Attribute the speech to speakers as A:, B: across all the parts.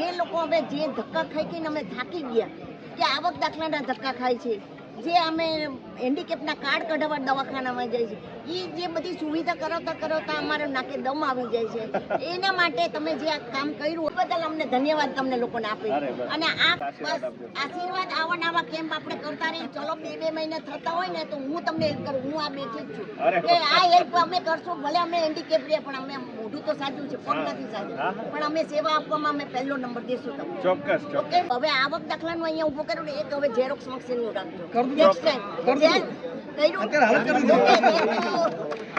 A: જે લોકો હવે જે ધક્કા ખાઈ ખાઈને અમે થાકી ગયા કે આવક દાખલાના ધક્કા ખાય છે, જે અમે હેન્ડીકેપના કાર્ડ કઢાવવા દવાખાનામાં જાય છે, એ જે બધી સુવિધા કરાવતા અમારે નાકે દમ આવી જાય છે. એના માટે તમે જે આ કામ કર્યું એ બદલ અમને ધન્યવાદ તમને લોકોને આપી. અને આ આશીર્વાદ આવા કેમ્પ આપણે કરતા રહીએ. ચલો 2 મહિને થતા હોય ને તો હું તમને હેલ્પ કરું. હું આ બેઠી જ છું કે આ હેલ્પ અમે કરશું. ભલે અમે હેન્ડીકેપ રહીએ પણ અમે મોઢું તો સાચું છે, પગ નથી સાચું, પણ અમે સેવા આપવામાં અમે પહેલો નંબર દેશું તમને.
B: ચોક્કસ.
A: ઓકે, હવે આવક દાખલાનું અહીંયા ઉભો કર્યું ને એક હવે ઝેરોક્સ મશીનનું રાખજો.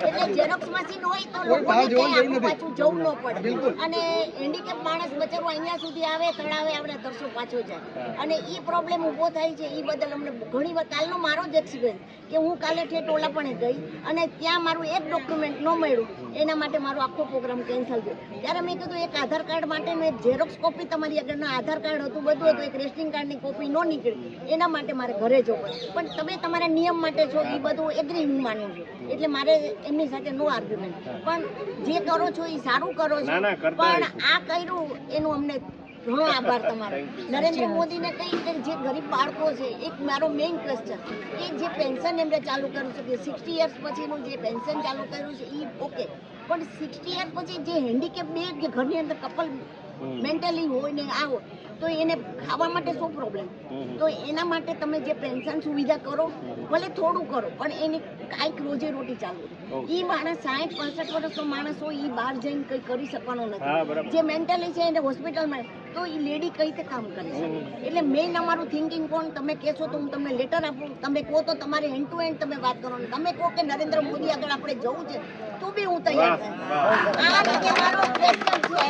A: એટલે ઝેરોક્સ મશીન હોય તો લોકોને ક્યાંય પાછું જવું ન પડે. અને હેન્ડીકેપ માણસ બચારો અહીંયા સુધી આવે, તળાવે આપણે તરસો પાછો જાય, અને એ પ્રોબ્લેમ ઊભો થાય છે. એ બદલ અમને ઘણી વાર કાલનો મારો જ એક્સિડન્ટ કે હું કાલે ટોલા પણ ગઈ અને ત્યાં મારું એક ડોક્યુમેન્ટ ન મળ્યું, એના માટે મારો આખો પ્રોગ્રામ કેન્સલ થયો. ત્યારે મેં કીધું એક આધાર કાર્ડ માટેનું એક ઝેરોક્સ કોપી તમારી આગળના આધાર કાર્ડ હતું, બધું હતું, એક રેશનિંગ કાર્ડની કોપી ન નીકળી, એના માટે મારે ઘરે જવું પડે. પણ તમે તમારા નિયમ માટે છો એ બધું એગ્રી હું માનું છું, એટલે મારે એમની સાથે નો આર્ગ્યુમેન્ટ. પણ જે કરો છો એ સારું કરો છો, પણ આ કર્યું એનું અમને ઘણો આભાર તમારો. નરેન્દ્ર મોદીને કઈ કે જે ગરીબ બાળકો છે, એક મારો મેઇન ક્વેશ્ચન કે જે પેન્શન એમને ચાલુ કર્યું છે, કે 60 યર્સ પછીનું જે પેન્શન ચાલુ કર્યું છે એ ઓકે, પણ 60 યર્સ પછી જે હેન્ડીકેપ બે કે ઘરની અંદર કપલ મેન્ટલી હોય ને આ હોય તો એને ખાવા માટે શું પ્રોબ્લેમ? તો એના માટે તમે જે પેન્શન સુવિધા કરો, ભલે થોડું કરો પણ એની કાંઈક રોજી રોટી ચાલુ. એ માણસ 60-65 વર્ષનો માણસ હોય એ બહાર જઈને કંઈ કરી શકવાનો નથી. જે મેન્ટલી છે એને હોસ્પિટલમાં તો એ લેડી કઈ રીતે કામ કરે છે? એટલે મેઇન અમારું થિંકિંગ કોણ, તમે કહેશો તો હું તમને લેટર આપું, તમે કહો તો તમારે હેન્ડ ટુ હેન્ડ તમે વાત કરો, તમે કહો કે નરેન્દ્ર મોદી આગળ આપણે જવું છે તો બી હું તૈયાર છું. આ રીતે મારો ક્વેશ્ચન છે.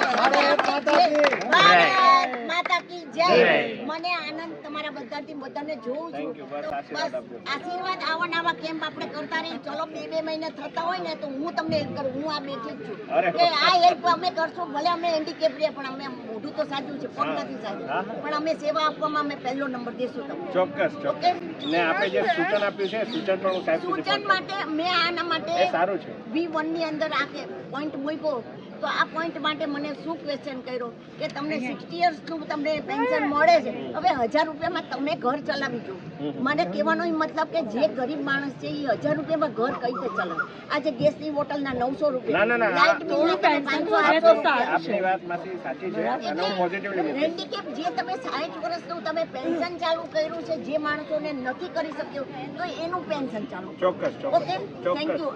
A: માતા કી જય. મને આનંદ તમારા બધાને જોઉં છું. બસ આશીર્વાદ આવા કેમ્પ આપણે કરતા રહીએ. ચલો 2 મહિને થતા હોય ને તો હું તમને હેલ્પ કરું. હું આ બેઠી જ છું કે આ હેલ્પ અમે કરશું. ભલે અમે હેન્ડીકેપ રહીએ પણ અમે મોઢું તો સાચું છે, પગ નથી સાચું, પણ અમે સેવા આપવામાં અમે પહેલો નંબર દેશું તમને.
B: ચોક્કસ.
A: ઓકે,
B: ને આપણે જે સૂચન આપ્યું છે સૂચન પણ હું સાહેબ સુધી
A: સૂચન માટે મેં આના માટે
B: સારું છે
A: V1 ની અંદર આ કે પોઈન્ટ મૂક્યો તો આ પોઈન્ટ માટે મને શું ક્વેશ્ચન કર્યો કે તમને 60 યર્સનું તમને પેન્શન મળે છે, હવે 1000 રૂપિયામાં તમે ઘર ચલાવી જો. મને કહેવાનો મતલબ કે જે ગરીબ માણસ છે એ 1000 રૂપિયામાં ઘર કઈ રીતે ચલાવે? આજે ગેસની બોટલના 900 રૂપિયા, લાઇટ બિલના 500-800 રૂપિયા.
B: આપની વાત માંથી સાચી છે અને હું પોઝિટિવલી
A: હેન્ડીકેપ જે તમે 60 વર્ષનું તમે પેન્શન ચાલુ કર્યું છે, જે માણસોને નથી કરી શક્યો તો એનું પેન્શન ચાલુ.
B: ચોક્કસ.
A: Okay, thank you.